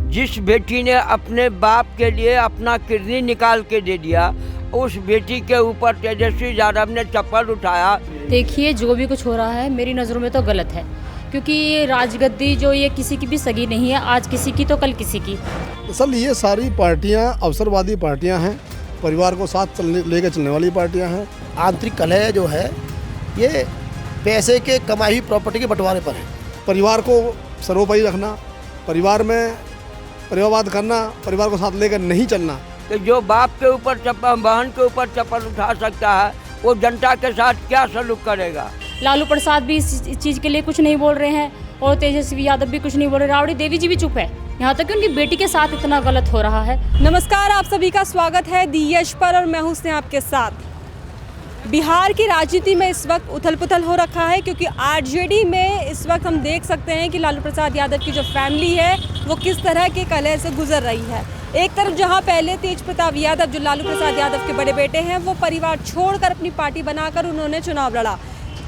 जिस बेटी ने अपने बाप के लिए अपना किडनी निकाल के दे दिया, उस बेटी के ऊपर तेजस्वी यादव ने चप्पल उठाया। देखिए, जो भी कुछ हो रहा है मेरी नज़रों में तो गलत है, क्योंकि ये राजगद्दी जो ये किसी की भी सगी नहीं है, आज किसी की तो कल किसी की। असल ये सारी पार्टियां अवसरवादी पार्टियां हैं, परिवार को साथ लेकर चलने वाली पार्टियां हैं। आंतरिक कलह जो है ये पैसे के कमाई हुई प्रॉपर्टी के बंटवारे पर है। परिवार को सर्वोपरि रखना, परिवार में परिवारवाद करना, परिवार को साथ लेकर नहीं चलना। तो जो बाप के ऊपर चप्पल, बहन के ऊपर चप्पल उठा सकता है, वो जनता के साथ क्या सलूक करेगा। लालू प्रसाद भी इस चीज़ के लिए कुछ नहीं बोल रहे हैं और तेजस्वी यादव भी कुछ नहीं बोल रहे, राबड़ी देवी जी भी चुप है। यहाँ तक कि उनकी बेटी के साथ इतना गलत हो रहा है। नमस्कार, आप सभी का स्वागत है दी यश पर और मैं हूं स्नेहा आपके साथ। बिहार की राजनीति में इस वक्त उथल पुथल हो रखा है, क्योंकि आरजेडी में इस वक्त हम देख सकते हैं कि लालू प्रसाद यादव की जो फैमिली है वो किस तरह के कलह से गुजर रही है। एक तरफ जहां पहले तेज प्रताप यादव जो लालू प्रसाद यादव के बड़े बेटे हैं वो परिवार छोड़कर अपनी पार्टी बनाकर उन्होंने चुनाव लड़ा,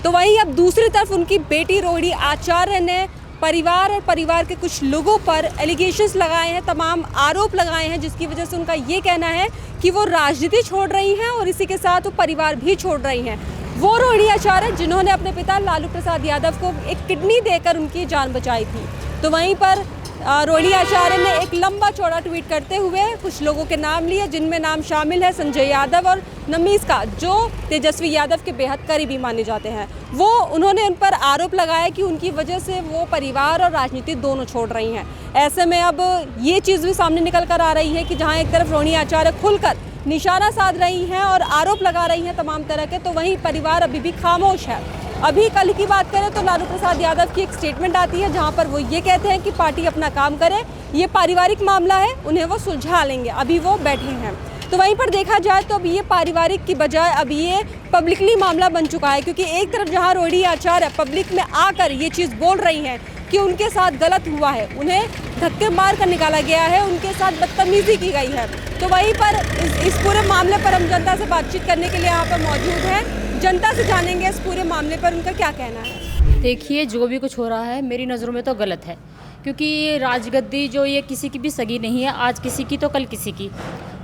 तो वहीं अब दूसरी तरफ उनकी बेटी रोहिणी आचार्य ने परिवार और परिवार के कुछ लोगों पर एलिगेशंस लगाए हैं, तमाम आरोप लगाए हैं, जिसकी वजह से उनका ये कहना है कि वो राजनीति छोड़ रही हैं और इसी के साथ वो परिवार भी छोड़ रही हैं। वो रोहिणी आचार्य जिन्होंने अपने पिता लालू प्रसाद यादव को एक किडनी देकर उनकी जान बचाई थी, तो वहीं पर रोहिणी आचार्य ने एक लंबा चौड़ा ट्वीट करते हुए कुछ लोगों के नाम लिए, जिनमें नाम शामिल है संजय यादव और नमीस का, जो तेजस्वी यादव के बेहद करीबी माने जाते हैं। वो उन्होंने उन पर आरोप लगाया कि उनकी वजह से वो परिवार और राजनीति दोनों छोड़ रही हैं। ऐसे में अब ये चीज़ भी सामने निकल कर आ रही है कि जहाँ एक तरफ रोहिणी आचार्य खुलकर निशाना साध रही हैं और आरोप लगा रही हैं तमाम तरह के, तो वहीं परिवार अभी भी खामोश है। अभी कल की बात करें तो लालू प्रसाद यादव की एक स्टेटमेंट आती है जहां पर वो ये कहते हैं कि पार्टी अपना काम करे, ये पारिवारिक मामला है, उन्हें वो सुलझा लेंगे, अभी वो बैठे हैं। तो वहीं पर देखा जाए तो अभी ये पारिवारिक की बजाय अभी ये पब्लिकली मामला बन चुका है, क्योंकि एक तरफ जहां रोहिणी आचार्य पब्लिक में आकर ये चीज़ बोल रही हैं कि उनके साथ गलत हुआ है, उन्हें धक्के मार कर निकाला गया है, उनके साथ बदतमीजी की गई है, तो वहीं पर इस पूरे मामले पर हम जनता से बातचीत करने के लिए यहाँ पर मौजूद हैं। जनता से जानेंगे इस पूरे मामले पर उनका क्या कहना है। देखिए, जो भी कुछ हो रहा है मेरी नज़रों में तो गलत है, क्योंकि ये राजगद्दी जो ये किसी की भी सगी नहीं है, आज किसी की तो कल किसी की।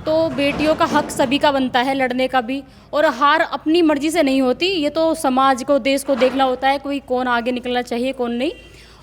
तो बेटियों का हक सभी का बनता है लड़ने का भी, और हार अपनी मर्जी से नहीं होती, ये तो समाज को, देश को देखना होता है कोई कौन आगे निकलना चाहिए कौन नहीं।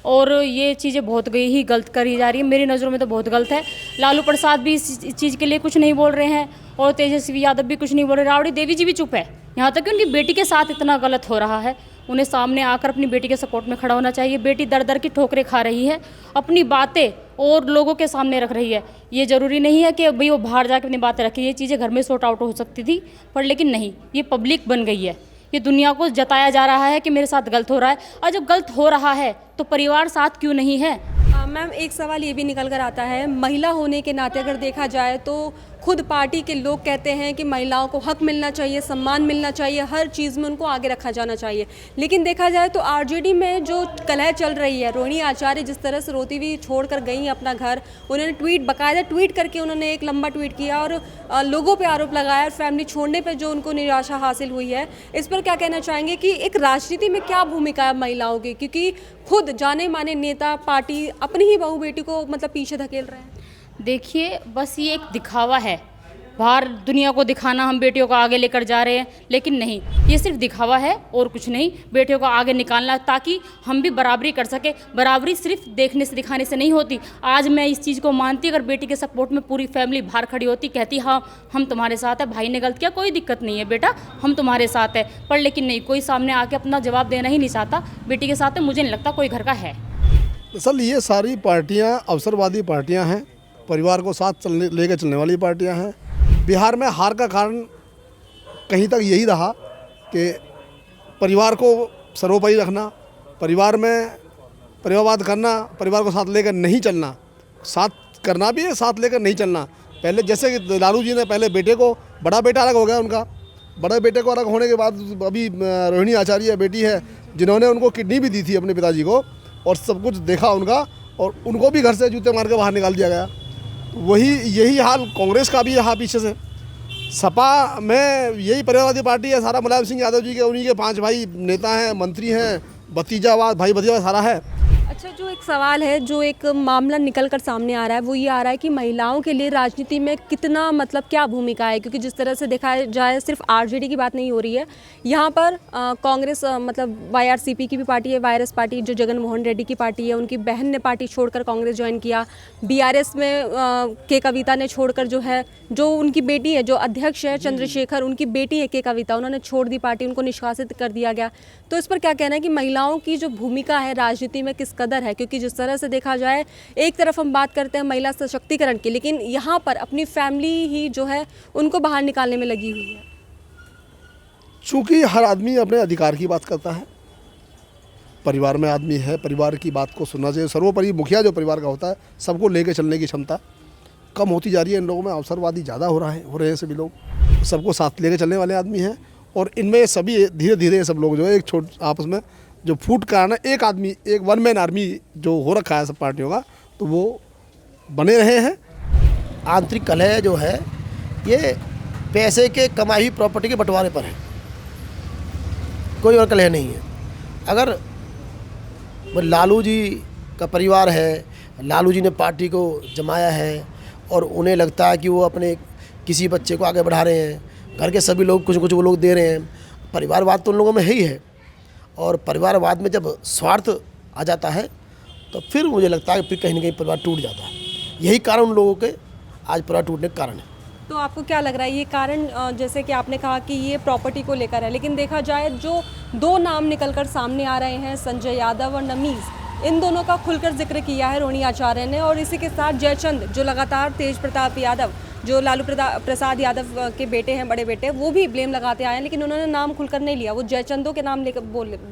और ये चीज़ें बहुत ही गलत करी जा रही है, मेरी नज़रों में तो बहुत गलत है। लालू प्रसाद भी इस चीज़ के लिए कुछ नहीं बोल रहे हैं और तेजस्वी यादव भी कुछ नहीं बोल रहे, राबड़ी देवी जी भी चुप है। यहाँ तक कि उनकी बेटी के साथ इतना गलत हो रहा है, उन्हें सामने आकर अपनी बेटी के सपोर्ट में खड़ा होना चाहिए। बेटी दर दर की ठोकरें खा रही है, अपनी बातें और लोगों के सामने रख रही है। ये ज़रूरी नहीं है कि भाई वो बाहर जाकर अपनी बातें रखे, ये चीज़ें घर में सॉर्ट आउट हो सकती थी, पर लेकिन नहीं, ये पब्लिक बन गई है। ये दुनिया को जताया जा रहा है कि मेरे साथ गलत हो रहा है, और जब गलत हो रहा है तो परिवार साथ क्यों नहीं है। मैम, एक सवाल ये भी निकल कर आता है, महिला होने के नाते अगर देखा जाए तो खुद पार्टी के लोग कहते हैं कि महिलाओं को हक मिलना चाहिए, सम्मान मिलना चाहिए, हर चीज़ में उनको आगे रखा जाना चाहिए, लेकिन देखा जाए तो आरजेडी में जो कलह चल रही है, रोहिणी आचार्य जिस तरह से रोती हुई छोड़ कर गई अपना घर, उन्होंने बाकायदा ट्वीट करके उन्होंने एक लंबा ट्वीट किया और लोगों पर आरोप लगाया, फैमिली छोड़ने पर जो उनको निराशा हासिल हुई है, इस पर क्या कहना चाहेंगे कि एक राजनीति में क्या भूमिका है महिलाओं की, क्योंकि खुद जाने माने नेता पार्टी अपनी ही बहू बेटी को मतलब पीछे धकेल रहे हैं। देखिए, बस ये एक दिखावा है, बाहर दुनिया को दिखाना हम बेटियों को आगे लेकर जा रहे हैं, लेकिन नहीं, ये सिर्फ दिखावा है और कुछ नहीं। बेटियों को आगे निकालना ताकि हम भी बराबरी कर सके। बराबरी सिर्फ देखने से दिखाने से नहीं होती। आज मैं इस चीज़ को मानती, अगर बेटी के सपोर्ट में पूरी फैमिली बाहर खड़ी होती, कहती हाँ हम तुम्हारे साथ है, भाई ने गलत किया कोई दिक्कत नहीं है बेटा, हम तुम्हारे साथ है, पर लेकिन नहीं, कोई सामने आके अपना जवाब देना ही नहीं चाहता। बेटी के साथ है, मुझे नहीं लगता कोई घर का है। असल ये सारी पार्टियां अवसरवादी पार्टियां हैं, परिवार को साथ लेकर चलने वाली पार्टियां हैं। बिहार में हार का कारण कहीं तक यही रहा कि परिवार को सर्वोपरि रखना, परिवार में परिवारवाद करना, परिवार को साथ लेकर नहीं चलना, साथ करना भी है, साथ लेकर नहीं चलना। पहले जैसे कि लालू जी ने पहले बेटे को, बड़ा बेटा अलग हो गया उनका, बड़े बेटे को अलग होने के बाद अभी रोहिणी आचार्य बेटी है जिन्होंने उनको किडनी भी दी थी अपने पिताजी को, और सब कुछ देखा उनका, और उनको भी घर से जूते मार के बाहर निकाल दिया गया। यही हाल कांग्रेस का भी यहाँ पीछे से। सपा में यही परिवारवादी पार्टी है, सारा मुलायम सिंह यादव जी के, उन्हीं के 5 भाई नेता हैं, मंत्री हैं, भतीजावाद, भाई भतीजा सारा है। अच्छा, जो एक सवाल है, जो एक मामला निकल कर सामने आ रहा है, वो ये आ रहा है कि महिलाओं के लिए राजनीति में कितना मतलब क्या भूमिका है, क्योंकि जिस तरह से देखा जाए सिर्फ आरजेडी की बात नहीं हो रही है यहाँ पर। कांग्रेस मतलब वाईआरसीपी की भी पार्टी है, वायरस पार्टी जो जगन मोहन रेड्डी की पार्टी है, उनकी बहन ने पार्टी छोड़कर कांग्रेस ज्वाइन किया। बीआरएस में के कविता ने छोड़कर जो उनकी बेटी है, जो अध्यक्ष है चंद्रशेखर, उनकी बेटी है के कविता, उन्होंने छोड़ दी पार्टी, उनको निष्कासित कर दिया गया। तो इस पर क्या कहना है कि महिलाओं की जो भूमिका है राजनीति में किस कदर है? क्योंकि जिस तरह से देखा जाए, एक तरफ हम बात करते हैं महिला सशक्तिकरण की, लेकिन यहाँ पर अपनी फैमिली ही जो है उनको बाहर निकालने में लगी हुई है। चूँकि हर आदमी अपने अधिकार की बात करता है, परिवार में आदमी है, परिवार की बात को सुनना चाहिए। सर्वोपरि मुखिया जो परिवार का होता है, सबको लेके चलने की क्षमता कम होती जा रही है। इन लोगों में अवसरवादी ज़्यादा हो रहे हैं सभी लोग, सबको साथ लेके चलने वाले आदमी हैं। और इनमें सभी धीरे धीरे सब लोग जो है एक छोट आपस में जो फूट का ना, एक आदमी, एक वन मैन आर्मी जो हो रखा है सब पार्टियों का, तो वो बने रहे हैं। आंतरिक कलह जो है ये पैसे के कमाई हुई प्रॉपर्टी के बंटवारे पर है, कोई और कलह नहीं है। अगर लालू जी का परिवार है, लालू जी ने पार्टी को जमाया है और उन्हें लगता है कि वो अपने किसी बच्चे को आगे बढ़ा रहे हैं, घर के सभी लोग कुछ कुछ वो लोग दे रहे हैं, परिवारवाद तो उन लोगों में है ही है। और परिवारवाद में जब स्वार्थ आ जाता है तो फिर मुझे लगता है कि फिर कहीं ना कहीं परिवार टूट जाता है। यही कारण उन लोगों के आज परिवार टूटने का कारण है। तो आपको क्या लग रहा है ये कारण, जैसे कि आपने कहा कि ये प्रॉपर्टी को लेकर है, लेकिन देखा जाए जो दो नाम निकलकर सामने आ रहे हैं, संजय यादव और नमीज, इन दोनों का खुलकर जिक्र किया है रोहिणी आचार्य ने। और इसी के साथ जयचंद, जो लगातार तेज प्रताप यादव, जो लालू प्रसाद यादव के बेटे हैं, बड़े बेटे, वो भी ब्लेम लगाते आए हैं, लेकिन उन्होंने नाम खुलकर नहीं लिया, वो जयचंदों के नाम लेकर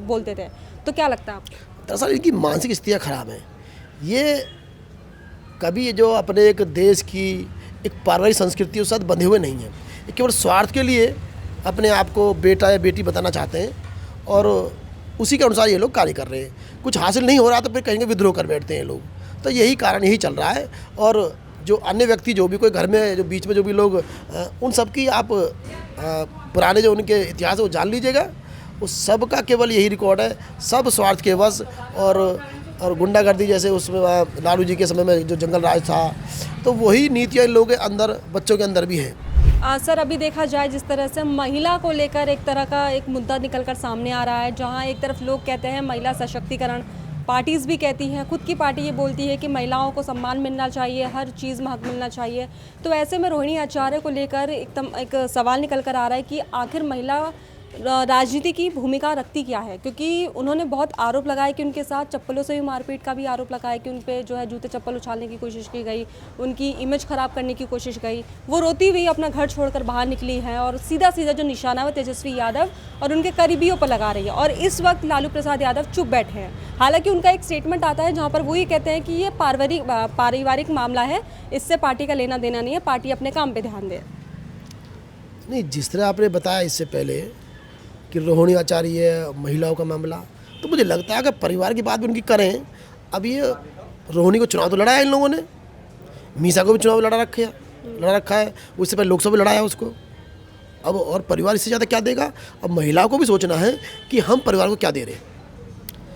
बोलते थे। तो क्या लगता है आपको? दरअसल इनकी मानसिक स्थितियाँ खराब हैं। ये कभी जो अपने एक देश की एक पारिवारिक संस्कृति के साथ बंधे हुए नहीं हैं। ये केवल स्वार्थ के लिए अपने आप को बेटा या बेटी बताना चाहते हैं और उसी के अनुसार ये लोग कार्य कर रहे हैं। कुछ हासिल नहीं हो रहा तो फिर कहेंगे विद्रोह कर बैठते हैं लोग। तो यही कारण यही चल रहा है। और जो अन्य व्यक्ति, जो भी कोई घर में जो बीच में जो भी लोग, उन सब की आप पुराने जो उनके इतिहास है वो जान लीजिएगा। उस सब का केवल यही रिकॉर्ड है, सब स्वार्थ के वश और गुंडागर्दी, जैसे उसमें लालू जी के समय में जो जंगल राज था, तो वही नीतियाँ इन लोगों के अंदर, बच्चों के अंदर भी है। सर, अभी देखा जाए जिस तरह से महिला को लेकर एक तरह का एक मुद्दा निकलकर सामने आ रहा है, जहां एक तरफ लोग कहते हैं महिला सशक्तिकरण, पार्टीज़ भी कहती हैं, खुद की पार्टी ये बोलती है कि महिलाओं को सम्मान मिलना चाहिए, हर चीज़ में हक मिलना चाहिए। तो ऐसे में रोहिणी आचार्य को लेकर एकदम एक सवाल निकल कर आ रहा है कि आखिर महिला राजनीति की भूमिका रखती क्या है? क्योंकि उन्होंने बहुत आरोप लगाए कि उनके साथ चप्पलों से भी मारपीट का भी आरोप लगाया कि उन पे जो है जूते चप्पल उछालने की कोशिश की गई, उनकी इमेज ख़राब करने की कोशिश गई। वो रोती हुई अपना घर छोड़कर बाहर निकली हैं और सीधा सीधा जो निशाना है तेजस्वी यादव और उनके करीबियों पर लगा रही है। और इस वक्त लालू प्रसाद यादव चुप बैठे हैं। हालांकि उनका एक स्टेटमेंट आता है जहाँ पर वो ये कहते हैं कि ये पारिवारिक मामला है, इससे पार्टी का लेना देना नहीं है, पार्टी अपने काम पर ध्यान दे। नहीं, जिस तरह आपने बताया इससे पहले कि रोहिणी आचार्य महिलाओं का मामला, तो मुझे लगता है कि परिवार की बात भी उनकी करें। अब ये रोहिणी को चुनाव तो लड़ा है इन लोगों ने, मीसा को भी चुनाव लड़ा रखा है, उससे पहले लोकसभा लड़ाया उसको। अब और परिवार इससे ज़्यादा क्या देगा? अब महिलाओं को भी सोचना है कि हम परिवार को क्या दे रहे हैं।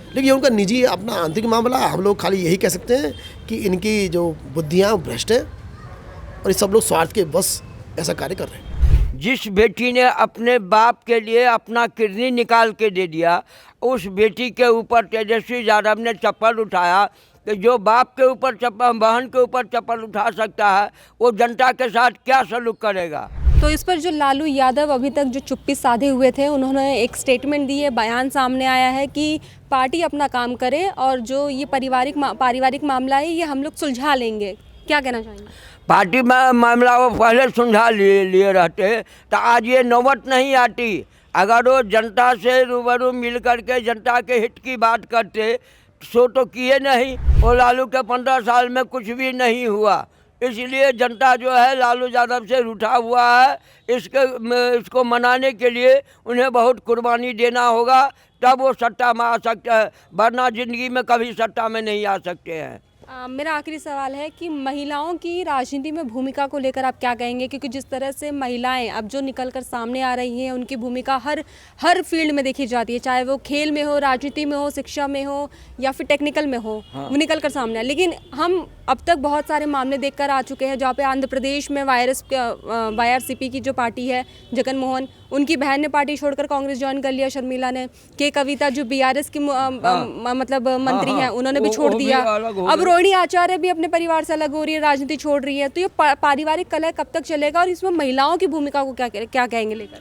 लेकिन ये उनका निजी अपना आंतरिक मामला, हम लोग खाली यही कह सकते हैं कि इनकी जो बुद्धियाँ भ्रष्ट हैं और ये सब लोग स्वार्थ के बस ऐसा कार्य कर रहे हैं। जिस बेटी ने अपने बाप के लिए अपना किडनी निकाल के दे दिया, उस बेटी के ऊपर तेजस्वी यादव ने चप्पल उठाया। कि जो बाप के ऊपर चप्पल, बहन के ऊपर चप्पल उठा सकता है, वो जनता के साथ क्या सलूक करेगा? तो इस पर जो लालू यादव अभी तक जो चुप्पी साधे हुए थे, उन्होंने एक स्टेटमेंट दी है, बयान सामने आया है कि पार्टी अपना काम करे और जो ये पारिवारिक मामला है ये हम लोग सुलझा लेंगे। क्या कहना चाहेंगे? पार्टी में मामला वो पहले सुलझा लिए रहते तो आज ये नौबत नहीं आती। अगर वो जनता से रूबरू मिल करके जनता के हित की बात करते सो तो किए नहीं। वो लालू के 15 साल में कुछ भी नहीं हुआ, इसलिए जनता जो है लालू यादव से रूठा हुआ है। इसको मनाने के लिए उन्हें बहुत कुर्बानी देना होगा, तब वो सत्ता में आ सकते हैं, वरना ज़िंदगी में कभी सत्ता में नहीं आ सकते हैं। मेरा आखिरी सवाल है कि महिलाओं की राजनीति में भूमिका को लेकर आप क्या कहेंगे, क्योंकि जिस तरह से महिलाएं अब जो निकल कर सामने आ रही हैं उनकी भूमिका हर फील्ड में देखी जाती है, चाहे वो खेल में हो, राजनीति में हो, शिक्षा में हो या फिर टेक्निकल में हो, वो निकल कर सामने आए। लेकिन हम अब तक बहुत सारे मामले देखकर आ चुके हैं जहाँ पे आंध्र प्रदेश में YRCP की जो पार्टी है, जगन मोहन, उनकी बहन ने पार्टी छोड़कर कांग्रेस ज्वाइन कर लिया, शर्मिला ने। के कविता जो BRS की मतलब मंत्री हैं, उन्होंने भी छोड़ दिया। अब रोहिणी आचार्य भी अपने परिवार से अलग हो रही है, राजनीति छोड़ रही है। तो ये पारिवारिक कलह कब तक चलेगा और इसमें महिलाओं की भूमिका को क्या कहेंगे लेकर?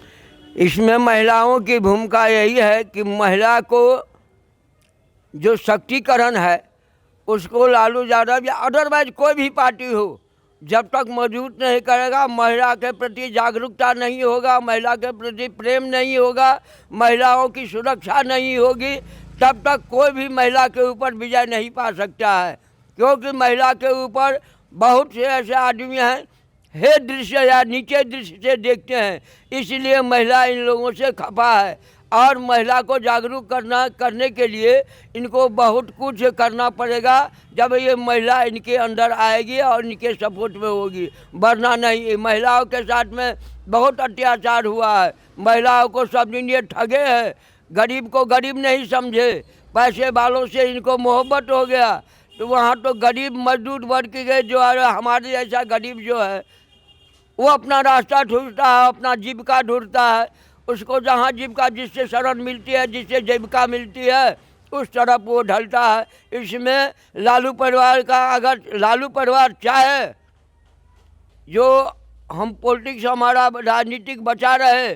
इसमें महिलाओं की भूमिका यही है कि महिला को जो शक्तिकरण है उसको लालू यादव या अदरवाइज कोई भी पार्टी हो जब तक मजबूत नहीं करेगा, महिला के प्रति जागरूकता नहीं होगा, महिला के प्रति प्रेम नहीं होगा, महिलाओं की सुरक्षा नहीं होगी, तब तक कोई भी महिला के ऊपर विजय नहीं पा सकता है। क्योंकि महिला के ऊपर बहुत से ऐसे आदमी हैं हे दृश्य या नीचे दृश्य से देखते हैं, इसलिए महिला इन लोगों से खफा है। और महिला को जागरूक करने के लिए इनको बहुत कुछ करना पड़ेगा। जब ये महिला इनके अंदर आएगी और इनके सपोर्ट में होगी, वरना नहीं। महिलाओं के साथ में बहुत अत्याचार हुआ है, महिलाओं को सब दिन ये ठगे हैं, गरीब को गरीब नहीं समझे, पैसे वालों से इनको मोहब्बत हो गया। तो वहाँ तो गरीब मजदूर वर्ग के जो हमारे जैसा गरीब जो है वो अपना रास्ता ढूंढता है, अपना जीविका ढूंढता है। उसको जहाँ जीविका जिससे शरण मिलती है, जिससे जीविका मिलती है, उस तरफ वो ढलता है। इसमें लालू परिवार का, अगर लालू परिवार चाहे जो हम पॉलिटिक्स हमारा राजनीतिक बचा रहे,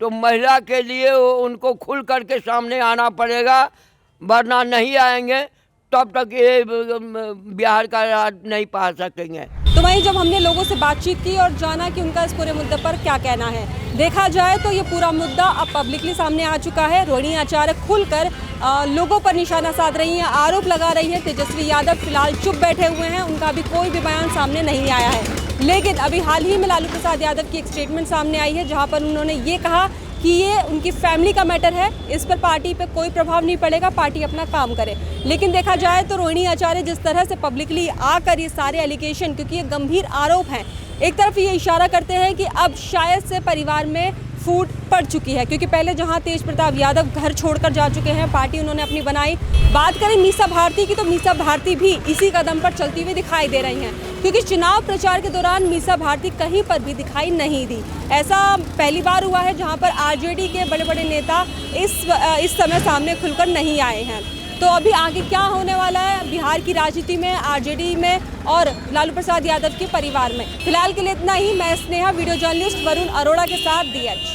तो महिला के लिए उनको खुल करके सामने आना पड़ेगा, वरना नहीं आएंगे तब तक ये बिहार का राज नहीं पा सकेंगे। तो वहीं जब हमने लोगों से बातचीत की और जाना कि उनका इस पूरे मुद्दे पर क्या कहना है, देखा जाए तो ये पूरा मुद्दा अब पब्लिकली सामने आ चुका है। रोहिणी आचार्य खुलकर लोगों पर निशाना साध रही हैं, आरोप लगा रही है। तेजस्वी यादव फिलहाल चुप बैठे हुए हैं, उनका अभी कोई भी बयान सामने नहीं आया है। लेकिन अभी हाल ही में लालू प्रसाद यादव की एक स्टेटमेंट सामने आई है जहाँ पर उन्होंने ये कहा कि ये उनकी फैमिली का मैटर है, इस पर पार्टी पे कोई प्रभाव नहीं पड़ेगा, पार्टी अपना काम करे। लेकिन देखा जाए तो रोहिणी आचार्य जिस तरह से पब्लिकली आकर ये सारे एलिगेशन, क्योंकि ये गंभीर आरोप हैं, एक तरफ ये इशारा करते हैं कि अब शायद से परिवार में फूट पड़ चुकी है। क्योंकि पहले जहां तेज प्रताप यादव घर छोड़कर जा चुके हैं, पार्टी उन्होंने अपनी बनाई। बात करें मीसा भारती की, तो मीसा भारती भी इसी कदम पर चलती हुई दिखाई दे रही हैं, क्योंकि चुनाव प्रचार के दौरान मीसा भारती कहीं पर भी दिखाई नहीं दी। ऐसा पहली बार हुआ है जहां पर आरजेडी के बड़े बड़े नेता इस समय सामने खुलकर नहीं आए हैं। तो अभी आगे क्या होने वाला है बिहार की राजनीति में, आरजेडी में और लालू प्रसाद यादव के परिवार में, फिलहाल के लिए इतना ही। मैं स्नेहा, वीडियो जर्नलिस्ट वरुण अरोड़ा के साथ DH।